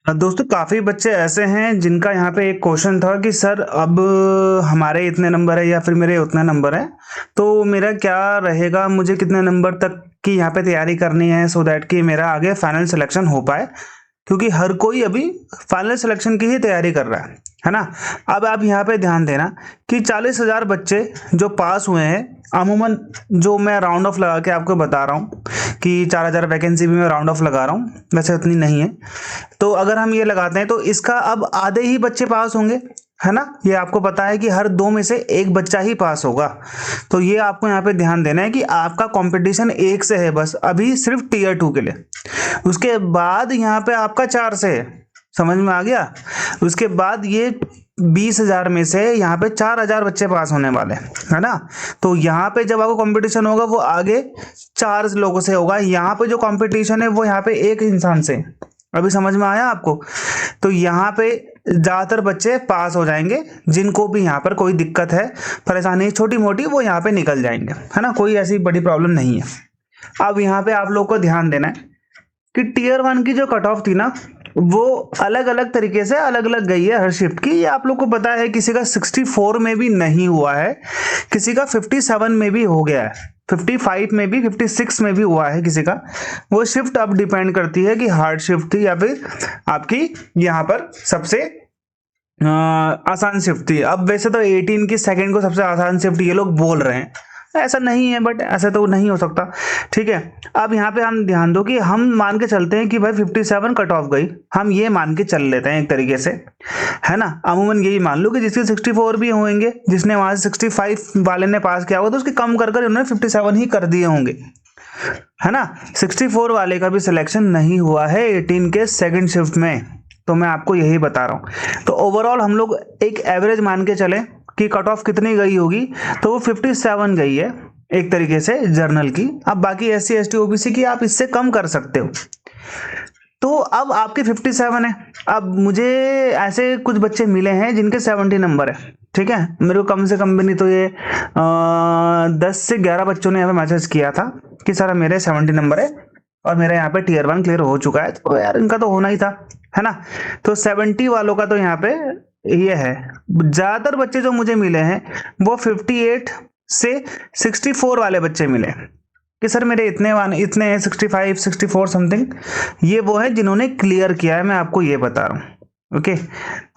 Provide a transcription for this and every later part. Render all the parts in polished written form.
दोस्तों काफ़ी बच्चे ऐसे हैं जिनका यहाँ पे एक क्वेश्चन था कि सर अब हमारे इतने नंबर है या फिर मेरे उतने नंबर है, तो मेरा क्या रहेगा, मुझे कितने नंबर तक की यहाँ पे तैयारी करनी है सो दैट कि मेरा आगे फाइनल सिलेक्शन हो पाए, क्योंकि हर कोई अभी फाइनल सिलेक्शन की ही तैयारी कर रहा है ना। अब आप यहाँ पे ध्यान देना कि 40,000 बच्चे जो पास हुए हैं, अमूमन जो मैं राउंड ऑफ लगा के आपको बता रहा हूँ कि 4,000 वैकेंसी भी मैं राउंड ऑफ लगा रहा हूँ, वैसे उतनी नहीं है। तो अगर हम ये लगाते हैं तो इसका अब आधे ही बच्चे पास होंगे, है ना। ये आपको पता है कि हर 2 में से 1 बच्चा ही पास होगा। तो ये आपको यहाँ पे ध्यान देना है कि आपका कंपटीशन 1 से है बस, अभी सिर्फ टीयर 2 के लिए। उसके बाद यहाँ पे आपका 4 से है, समझ में आ गया। उसके बाद ये 20,000 में से यहाँ पे 4,000 बच्चे पास होने वाले, है ना। तो यहाँ पे जब आपको कंपटीशन होगा वो आगे 4 लोगों से होगा, यहाँ पे जो कंपटीशन है वो यहाँ पे 1 इंसान से। अभी समझ में आया आपको। तो यहाँ पे ज़्यादातर बच्चे पास हो जाएंगे, जिनको भी यहाँ पर कोई दिक्कत है, परेशानी छोटी मोटी, वो यहाँ पे निकल जाएंगे, है ना। कोई ऐसी बड़ी प्रॉब्लम नहीं है। अब यहाँ पे आप लोग को ध्यान देना है कि टीयर 1 की जो कट ऑफ थी ना, वो अलग अलग तरीके से अलग अलग गई है हर शिफ्ट की। ये आप लोग को पता है, किसी का 64 में भी नहीं हुआ है, किसी का 57 में भी हो गया है, 55 में भी, 56 में भी हुआ है किसी का। वो शिफ्ट अब डिपेंड करती है कि हार्ड शिफ्ट थी या फिर आपकी यहाँ पर सबसे आसान शिफ्ट थी। अब वैसे तो 18 की सेकंड को सबसे आसान शिफ्ट ये लोग बोल रहे हैं, ऐसा नहीं है, बट ऐसा तो नहीं हो सकता, ठीक है। अब यहाँ पे हम ध्यान दो कि हम मान के चलते हैं कि भाई 57 कट ऑफ गई, हम ये मान के चल लेते हैं एक तरीके से, है ना। अमूमन यही मान लो कि जिसके 64 भी होंगे, जिसने वहां से 65 वाले ने पास किया होगा, तो उसके कम कर उन्होंने 57 ही कर दिए होंगे, है ना। 64 वाले का भी सिलेक्शन नहीं हुआ है 18 के सेकेंड शिफ्ट में, तो मैं आपको यही बता रहा हूँ। तो ओवरऑल हम लोग एक एवरेज मान के चले कि कट ऑफ कितनी गई होगी, तो वो 57 गई है एक तरीके से जर्नल की। अब बाकी SC ST OBC की आप इससे कम कर सकते हो। तो अब आपके 57 है। अब मुझे ऐसे कुछ बच्चे मिले हैं जिनके 70 नंबर है, ठीक है। मेरे को कम से कम भी नहीं तो ये 10 से 11 बच्चों ने यहाँ पे मैसेज किया था कि सर मेरे 70 नंबर है और मेरा यहाँ पे टीयर 1 क्लियर हो चुका है। तो यार इनका तो होना ही था, है ना। तो 70 वालों का तो यहाँ पे ये है। ज्यादातर बच्चे जो मुझे मिले हैं वो 58 से 64 वाले बच्चे मिले कि सर मेरे इतने 65 64 समथिंग, ये वो है जिन्होंने क्लियर किया है, मैं आपको ये बता रहा हूँ। ओके,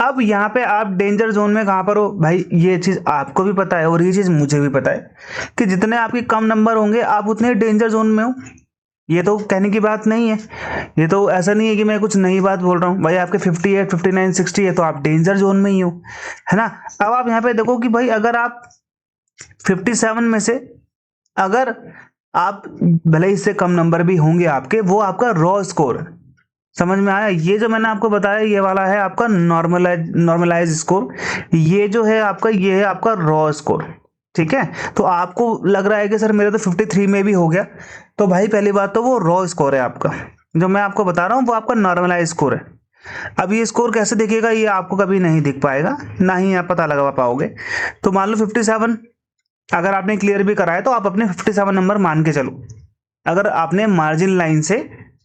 अब यहाँ पे आप डेंजर जोन में कहाँ पर हो भाई, ये चीज आपको भी पता है और ये चीज मुझे भी पता है कि जितने आपके कम नंबर होंगे आप उतने डेंजर जोन में हो। ये तो कहने की बात नहीं है, ये तो ऐसा नहीं है कि मैं कुछ नई बात बोल रहा हूँ भाई। आपके 58 59 60 है तो आप डेंजर जोन में ही हो, है ना। अब आप यहाँ पे देखो कि भाई अगर आप 57 में से अगर आप भले इससे कम नंबर भी होंगे आपके, वो आपका रॉ स्कोर, समझ में आया। ये जो मैंने आपको बताया ये वाला है आपका नॉर्मलाइज स्कोर, ये जो है आपका, ये है आपका रॉ स्कोर, ठीक है। तो आपको लग रहा है कि सर मेरे तो 53 में भी हो गया, तो भाई पहली बात तो वो रॉ स्कोर है आपका। जो मैं आपको बता रहा हूँ वो आपका नॉर्मलाइज स्कोर है। अब ये स्कोर कैसे दिखेगा, ये आपको कभी नहीं दिख पाएगा, ना ही आप पता लगा पाओगे। तो मान लो 57 अगर आपने क्लियर भी करा है तो आप अपने 57 नंबर मान के चलो, अगर आपने मार्जिन लाइन से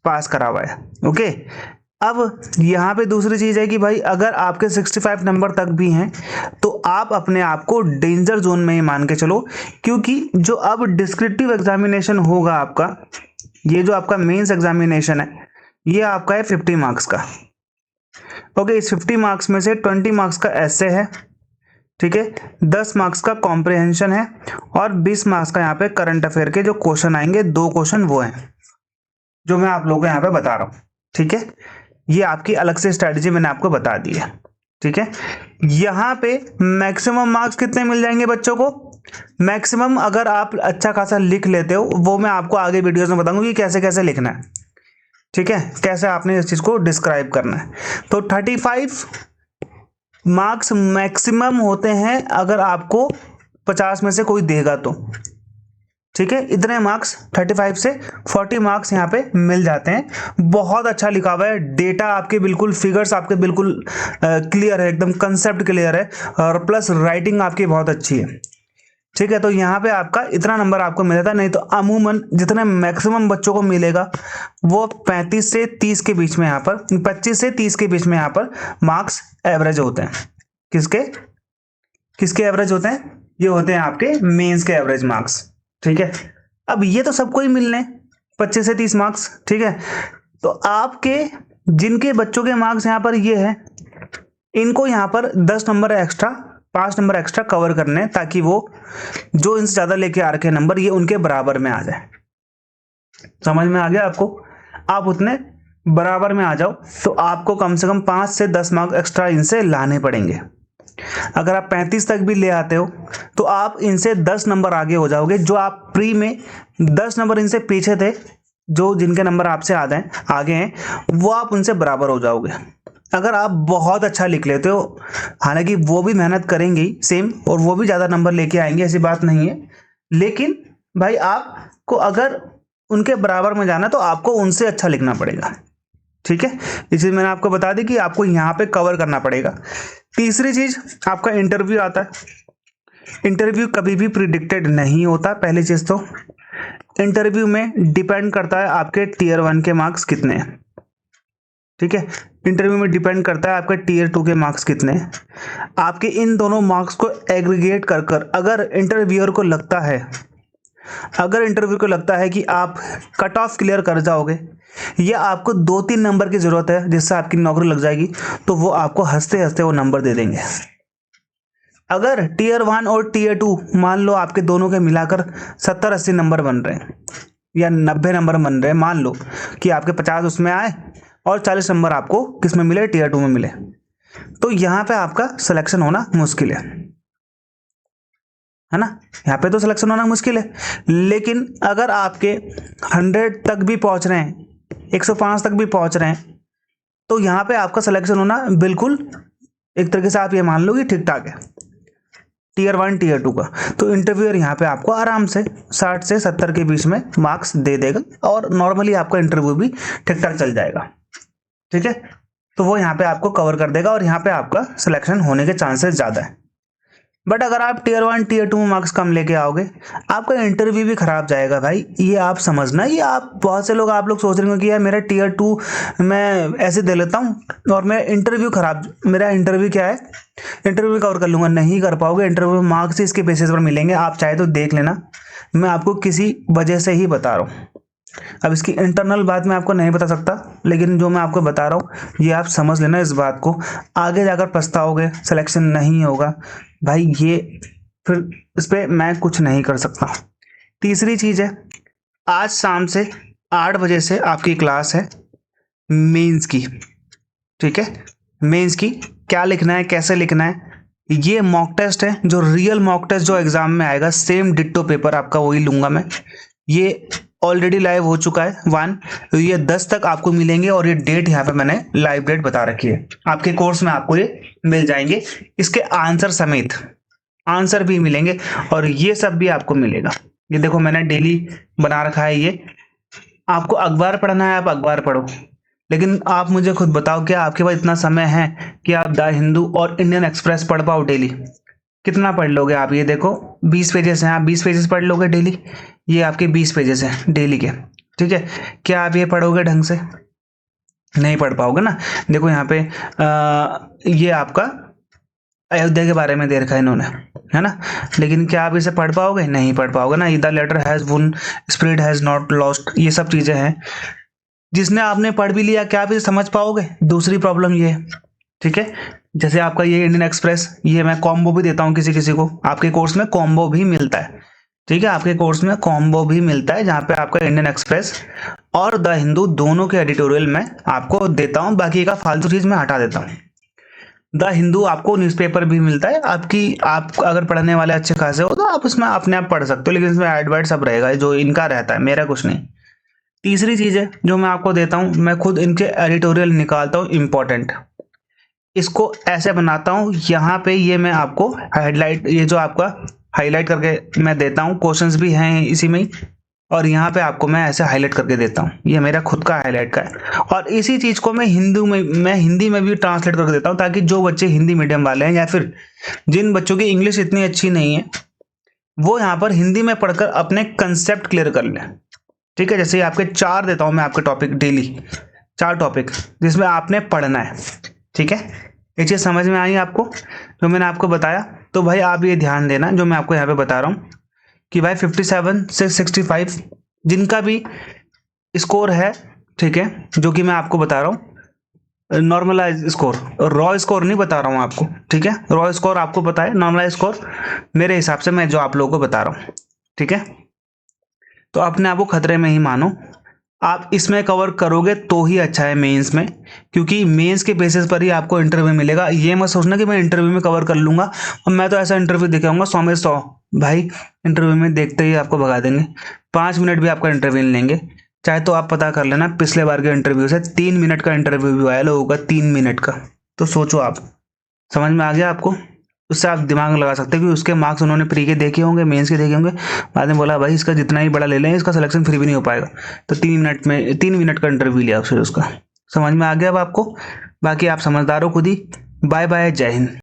पास करा हुआ है। ओके, अब यहाँ पे दूसरी चीज है कि भाई अगर आपके 65 नंबर तक भी हैं तो आप अपने आप को डेंजर जोन में ही मान के चलो, क्योंकि जो अब डिस्क्रिप्टिव एग्जामिनेशन होगा आपका, ये जो आपका मेंस एग्जामिनेशन है, ये आपका है 50 मार्क्स का। ओके, इस 50 मार्क्स में से 20 मार्क्स का एसे है, ठीक है, 10 मार्क्स का कॉम्प्रिहेंशन है और 20 मार्क्स का यहाँ पे करंट अफेयर के जो क्वेश्चन आएंगे, 2 क्वेश्चन वो हैं जो मैं आप लोगों को यहाँ पे बता रहा हूँ, ठीक है। ये आपकी अलग से स्ट्रेटजी मैंने आपको बता दी है, ठीक है। यहाँ पे मैक्सिमम मार्क्स कितने मिल जाएंगे बच्चों को, मैक्सिमम अगर आप अच्छा खासा लिख लेते हो, वो मैं आपको आगे वीडियोस में बताऊंगा कि कैसे कैसे लिखना है, ठीक है, कैसे आपने इस चीज को डिस्क्राइब करना है। तो 35 मार्क्स मैक्सिमम होते हैं अगर आपको 50 में से कोई देगा तो, ठीक है। इतने मार्क्स 35 से 40 मार्क्स यहाँ पे मिल जाते हैं। बहुत अच्छा लिखा हुआ है, डेटा आपके बिल्कुल, फिगर्स आपके बिल्कुल क्लियर है, एकदम कंसेप्ट क्लियर है, और प्लस राइटिंग आपकी बहुत अच्छी है, ठीक है, तो यहाँ पे आपका इतना नंबर आपको मिला था, नहीं तो अमूमन जितने मैक्सिमम बच्चों को मिलेगा वो 35 से 30 के बीच में, यहाँ पर 25 से 30 के बीच में यहाँ पर मार्क्स एवरेज होते हैं। किसके किसके एवरेज होते हैं? ये होते हैं आपके मेंस के एवरेज मार्क्स। ठीक है, अब ये तो सबको ही मिलने 25 से 30 मार्क्स। ठीक है, तो आपके जिनके बच्चों के मार्क्स यहाँ पर ये है, इनको यहाँ पर 10 number extra, 5 number extra cover करने, ताकि वो जो इनसे ज्यादा लेके आ रखे नंबर ये उनके बराबर में आ जाए। समझ में आ गया आपको? आप उतने बराबर में आ जाओ तो आपको कम से कम 5 से 10 मार्क्स एक्स्ट्रा इनसे लाने पड़ेंगे। अगर आप 35 तक भी ले आते हो तो आप इनसे 10 नंबर आगे हो जाओगे। जो आप प्री में 10 नंबर इनसे पीछे थे, जो जिनके नंबर आपसे आगे हैं, वो आप उनसे बराबर हो जाओगे। अगर आप बहुत अच्छा लिख लेते हो, हालांकि वो भी मेहनत करेंगे सेम, और वो भी ज़्यादा नंबर लेके आएंगे, ऐसी बात नहीं है, लेकिन भाई आपको अगर उनके बराबर में जाना तो आपको उनसे अच्छा लिखना पड़ेगा। ठीक है, ये चीज़ मैंने आपको बता दी कि आपको यहाँ पे कवर करना पड़ेगा। तीसरी चीज़ आपका इंटरव्यू आता है। इंटरव्यू कभी भी प्रिडिक्टेड नहीं होता। पहली चीज़ तो इंटरव्यू में डिपेंड करता है आपके टीयर 1 के मार्क्स कितने हैं। ठीक है, इंटरव्यू में डिपेंड करता है आपके टीयर 2 के मार्क्स कितने हैं। आपके इन दोनों मार्क्स को एग्रीगेट कर अगर इंटरव्यूअर को लगता है कि आप कट ऑफ क्लियर कर जाओगे या आपको 2-3 नंबर की जरूरत है जिससे आपकी नौकरी लग जाएगी, तो वो आपको हंसते हंसते वो नंबर दे देंगे। अगर टीयर 1 और टीयर 2 मान लो आपके दोनों के मिलाकर 70-80 नंबर बन रहे हैं या 90 नंबर बन रहे हैं, मान लो कि आपके 50 उसमें आए और 40 नंबर आपको किस में मिले? टीयर 2 में मिले, तो यहाँ पे आपका सिलेक्शन होना मुश्किल है ना? यहाँ पे तो सिलेक्शन होना मुश्किल है। लेकिन अगर आपके 100 तक भी पहुंच रहे हैं, 105 तक भी पहुंच रहे हैं, तो यहाँ पे आपका सिलेक्शन होना बिल्कुल एक तरीके से आप ये मान लो कि ठीक ठाक है टीयर 1 टीयर 2 का। तो इंटरव्यूअर यहाँ पे आपको आराम से 60 से 70 के बीच में मार्क्स दे देगा और नॉर्मली आपका इंटरव्यू भी ठीक ठाक चल जाएगा। ठीक है, तो वो यहाँ पे आपको कवर कर देगा और यहाँ पे आपका सिलेक्शन होने के चांसेस ज़्यादा है। बट अगर आप टीयर 1 टीयर 2 में मार्क्स कम लेके आओगे, आपका इंटरव्यू भी खराब जाएगा भाई। ये आप समझना, ये आप बहुत से लोग आप लोग सोच रहे हो कि यार मेरा टीयर 2 मैं ऐसे दे लेता हूँ और मैं इंटरव्यू खराब, मेरा इंटरव्यू क्या है, इंटरव्यू कवर कर लूँगा। नहीं कर पाओगे। इंटरव्यू मार्क्स इसके बेसिस पर मिलेंगे। आप चाहे तो देख लेना, मैं आपको किसी वजह से ही बता रहा हूँ। अब इसकी इंटरनल बात मैं आपको नहीं बता सकता, लेकिन जो मैं आपको बता रहा हूँ ये आप समझ लेना इस बात को। आगे जाकर पछताओगे, सिलेक्शन नहीं होगा भाई, ये फिर इस पर मैं कुछ नहीं कर सकता। तीसरी चीज़ है, आज शाम से 8 बजे से आपकी क्लास है मेंस की। ठीक है, मेंस की क्या लिखना है, कैसे लिखना है, ये मॉक टेस्ट है, जो रियल मॉक टेस्ट जो एग्जाम में आएगा, सेम डिट्टो पेपर आपका वही लूंगा मैं। ये ऑलरेडी लाइव हो चुका है 1, तो ये 10 तक आपको मिलेंगे और ये डेट यहाँ पे मैंने लाइव डेट बता रखी है। आपके कोर्स में आपको ये मिल जाएंगे, इसके आंसर समेत आंसर भी मिलेंगे और ये सब भी आपको मिलेगा। ये देखो मैंने डेली बना रखा है। ये आपको अखबार पढ़ना है, आप अखबार पढ़ो, लेकिन आप मुझे खुद बताओ क्या आपके पास इतना समय है कि आप द हिंदू और इंडियन एक्सप्रेस पढ़ पाओ डेली? कितना पढ़ लोगे आप? ये देखो 20 पेजेस हैं, आप 20 पेजेस पढ़ लोगे डेली? ये आपके 20 पेजेस हैं डेली के। ठीक है, क्या आप ये पढ़ोगे ढंग से? नहीं पढ़ पाओगे ना। देखो यहाँ पे ये आपका अयोध्या के बारे में दे रखा है इन्होंने, है ना, लेकिन क्या आप इसे पढ़ पाओगे? नहीं पढ़ पाओगे ना। The letter has won, spirit has not lost, ये सब चीजें हैं जिसने आपने पढ़ भी लिया, क्या आप इसे समझ पाओगे? दूसरी प्रॉब्लम ये है। ठीक है, जैसे आपका ये इंडियन एक्सप्रेस, ये मैं कॉम्बो भी देता हूँ किसी किसी को, आपके कोर्स में कॉम्बो भी मिलता है। ठीक है, आपके कोर्स में कॉम्बो भी मिलता है जहाँ पे आपका इंडियन एक्सप्रेस और द हिंदू दोनों के एडिटोरियल में आपको देता हूँ, बाकी का फालतू चीज मैं हटा देता हूँ। द हिंदू आपको न्यूज़पेपर भी मिलता है, आप अगर पढ़ने वाले अच्छे खासे हो तो आप उसमें अपने आप पढ़ सकते हो, लेकिन इसमें एडवर्ड सब रहेगा जो इनका रहता है, मेरा कुछ नहीं। तीसरी चीज है जो मैं आपको देता हूँ, मैं खुद इनके एडिटोरियल निकालता हूँ इंपॉर्टेंट, इसको ऐसे बनाता हूँ, यहाँ पे ये मैं आपको हेडलाइट, ये जो आपका हाईलाइट करके मैं देता हूँ, क्वेश्चंस भी हैं इसी में ही, और यहाँ पे आपको मैं ऐसे हाईलाइट करके देता हूँ, ये मेरा खुद का हाईलाइट का है। और इसी चीज को मैं हिंदी में भी ट्रांसलेट करके देता हूँ, ताकि जो बच्चे हिंदी मीडियम वाले हैं या फिर जिन बच्चों की इंग्लिश इतनी अच्छी नहीं है, वो यहाँ पर हिंदी में पढ़कर अपने कंसेप्ट क्लियर कर लें। ठीक है, जैसे आपके 4 देता हूँ मैं आपके टॉपिक डेली, 4 टॉपिक जिसमें आपने पढ़ना है। ठीक है, ये चीज़ समझ में आई आपको जो मैंने आपको बताया? तो भाई आप ये ध्यान देना जो मैं आपको यहाँ पे बता रहा हूँ कि भाई 57 से 65 जिनका भी स्कोर है, ठीक है, जो कि मैं आपको बता रहा हूँ नॉर्मलाइज स्कोर, रॉ स्कोर नहीं बता रहा हूँ आपको। ठीक है, रॉ स्कोर आपको पता है, नॉर्मलाइज स्कोर मेरे हिसाब से मैं जो आप लोगों को बता रहा हूँ। ठीक है, तो अपने आप को खतरे में ही मानो। आप इसमें कवर करोगे तो ही अच्छा है मेंस में, क्योंकि मेंस के बेसिस पर ही आपको इंटरव्यू मिलेगा। ये मत सोचना कि मैं इंटरव्यू में कवर कर लूंगा और मैं तो ऐसा इंटरव्यू दिखाऊंगा 100 में 100। भाई इंटरव्यू में देखते ही आपको भगा देंगे, 5 मिनट भी आपका इंटरव्यू नहीं लेंगे। चाहे तो आप पता कर लेना, पिछले बार के इंटरव्यू से 3 मिनट का इंटरव्यू भी आया लोगों का, 3 मिनट का। तो सोचो आप, समझ में आ गया आपको? उससे आप दिमाग लगा सकते हैं कि उसके मार्क्स उन्होंने प्री के देखे होंगे, मेंस के देखे होंगे, बाद में बोला भाई इसका जितना ही बड़ा ले लें, इसका सिलेक्शन फिर भी नहीं हो पाएगा। तो 3 मिनट का इंटरव्यू लिया फिर उसका। समझ में आ गया अब आपको? बाकी आप समझदार हो खुद ही। बाय बाय, जय हिंद।